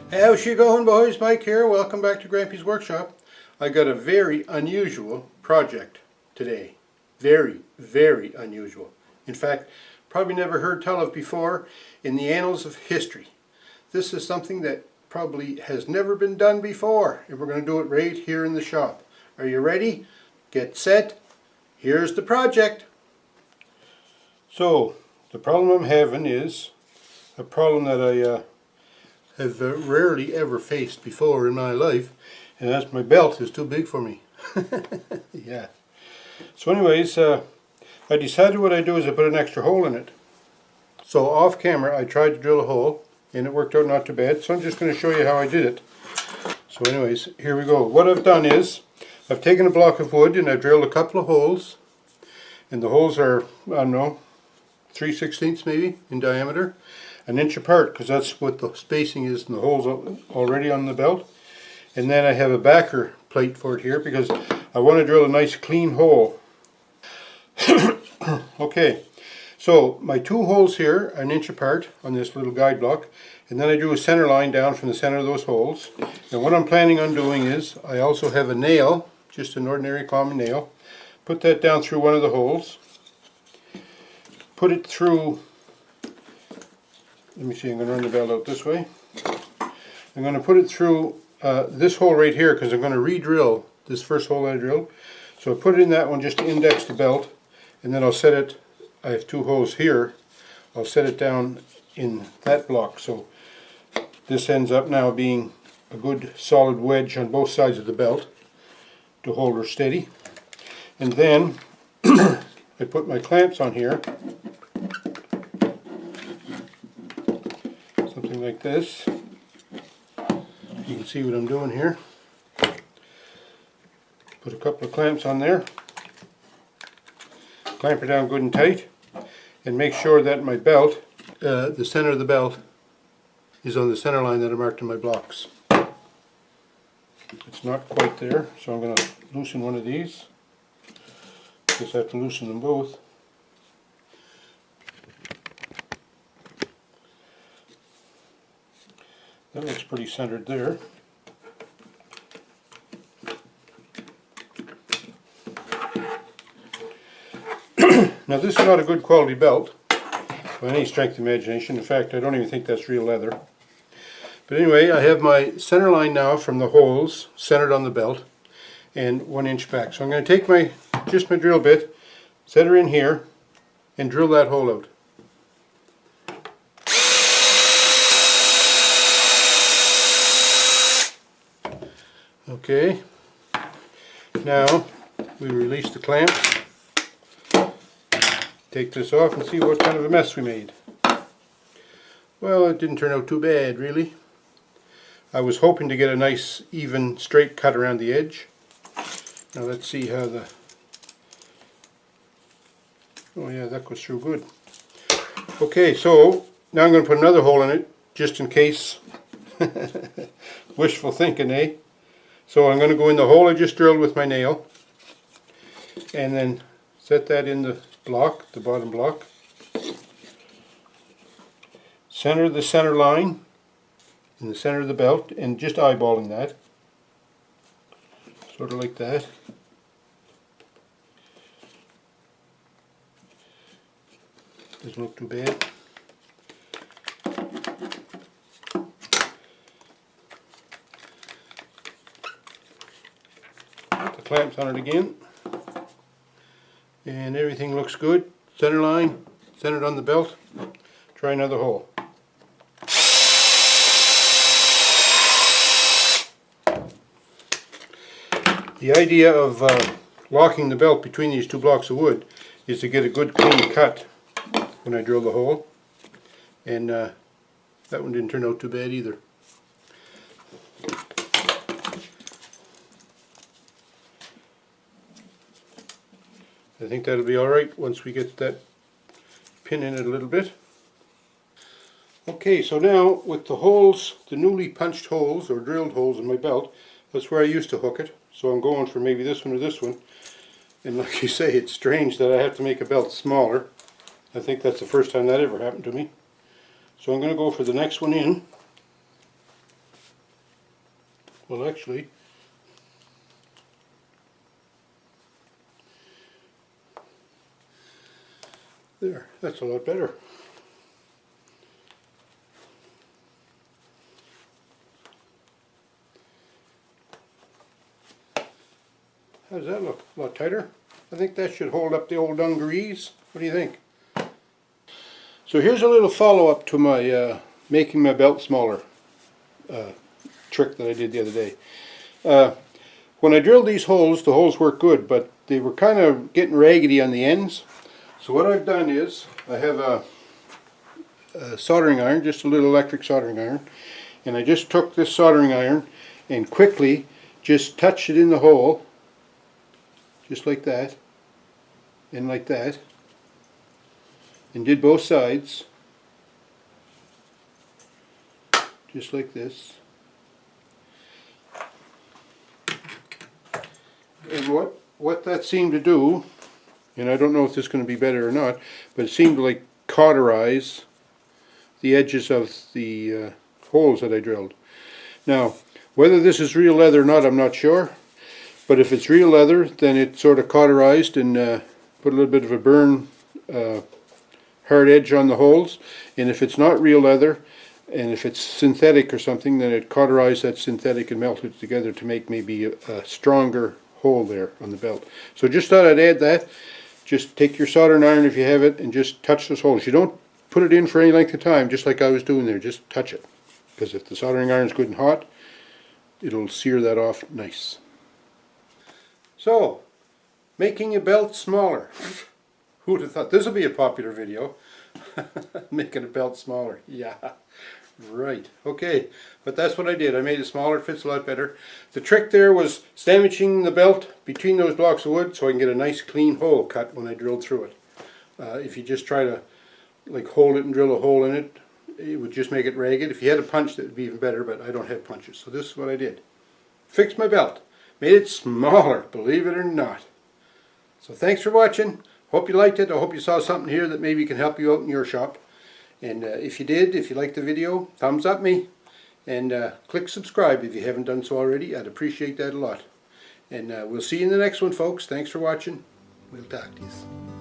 How's she going, boys? Mike here. Welcome back to Grampie's Workshop. I got a very unusual project today. Very, very unusual. In fact, probably never heard tell of before in the annals of history. This is something that probably has never been done before, and we're going to do it right here in the shop. Are you ready? Get set. Here's the project. So, the problem I'm having is a problem that I have rarely ever faced before in my life, and that's my belt is too big for me. Yeah. So anyways, I decided what I do is I put an extra hole in it. So off camera I tried to drill a hole and it worked out not too bad, so I'm just going to show you how I did it. So anyways, here we go. What I've done is I've taken a block of wood and I've drilled a couple of holes, and the holes are, I don't know, 3/16 maybe in diameter, an inch apart, because that's what the spacing is, and the holes already on the belt. And then I have a backer plate for it here because I want to drill a nice clean hole. Okay, so my two holes here are an inch apart on this little guide block, and then I drew a center line down from the center of those holes. And what I'm planning on doing is I also have a nail, just an ordinary common nail, put that down through one of the holes, put it through. Let me see, I'm going to run the belt out this way. I'm going to put it through this hole right here because I'm going to re-drill this first hole I drilled. So I put it in that one just to index the belt, and then I'll set it, I have two holes here, I'll set it down in that block. So this ends up now being a good solid wedge on both sides of the belt to hold her steady. And then I put my clamps on here. Something like this. You can see what I'm doing here. Put a couple of clamps on there. Clamp her down good and tight, and make sure that my belt, the center of the belt, is on the center line that I marked in my blocks. It's not quite there, so I'm going to loosen one of these. Guess I have to loosen them both. That looks pretty centered there. Now this is not a good quality belt by any strength of imagination. In fact, I don't even think that's real leather. But anyway, I have my center line now from the holes centered on the belt and 1 inch back. So I'm going to take my drill bit, set her in here, and drill that hole out. Okay, now we release the clamps, take this off and see what kind of a mess we made. Well, it didn't turn out too bad, really. I was hoping to get a nice even straight cut around the edge. Now let's see how the... Oh yeah, that goes through good. Okay, so now I'm going to put another hole in it just in case. Wishful thinking, eh? So I'm going to go in the hole I just drilled with my nail, and then set that in the block, the bottom block. Center the center line in the center of the belt, and just eyeballing that, sort of like that. Doesn't look too bad. Clamps on it again, and everything looks good. Center line, centered on the belt. Try another hole. The idea of locking the belt between these two blocks of wood is to get a good clean cut when I drill the hole, and that one didn't turn out too bad either. I think that'll be alright once we get that pin in it a little bit. Okay, so now with the holes, the newly punched holes or drilled holes in my belt, that's where I used to hook it. So I'm going for maybe this one or this one. And like you say, it's strange that I have to make a belt smaller. I think that's the first time that ever happened to me. So I'm going to go for the next one in. Well, actually, there, that's a lot better. How does that look? A lot tighter? I think that should hold up the old dungarees. What do you think? So here's a little follow-up to my making my belt smaller trick that I did the other day. When I drilled these holes, the holes worked good, but they were kind of getting raggedy on the ends. So what I've done is, I have a soldering iron, just a little electric soldering iron, and I just took this soldering iron and quickly just touched it in the hole, just like that, and like that, and did both sides, just like this. And what that seemed to do, and I don't know if this is going to be better or not, but it seemed to like cauterize the edges of the holes that I drilled. Now, whether this is real leather or not, I'm not sure. But if it's real leather, then it sort of cauterized and put a little bit of a burn hard edge on the holes. And if it's not real leather, and if it's synthetic or something, then it cauterized that synthetic and melted it together to make maybe a stronger hole there on the belt. So just thought I'd add that. Just take your soldering iron if you have it and just touch those holes. You don't put it in for any length of time, just like I was doing there. Just touch it. Because if the soldering iron's good and hot, it'll sear that off nice. So, making a belt smaller. Who would have thought this would be a popular video? Making a belt smaller. Yeah, right. Okay, but that's what I did. I made it smaller. It fits a lot better. The trick there was sandwiching the belt between those blocks of wood so I can get a nice clean hole cut when I drilled through it. If you just try to like hold it and drill a hole in it, it would just make it ragged. If you had a punch, that would be even better, but I don't have punches. So this is what I did. Fixed my belt. Made it smaller, believe it or not. So thanks for watching. Hope you liked it. I hope you saw something here that maybe can help you out in your shop. And if you did, if you liked the video, thumbs up me. And click subscribe if you haven't done so already. I'd appreciate that a lot. And we'll see you in the next one, folks. Thanks for watching. We'll talk to you.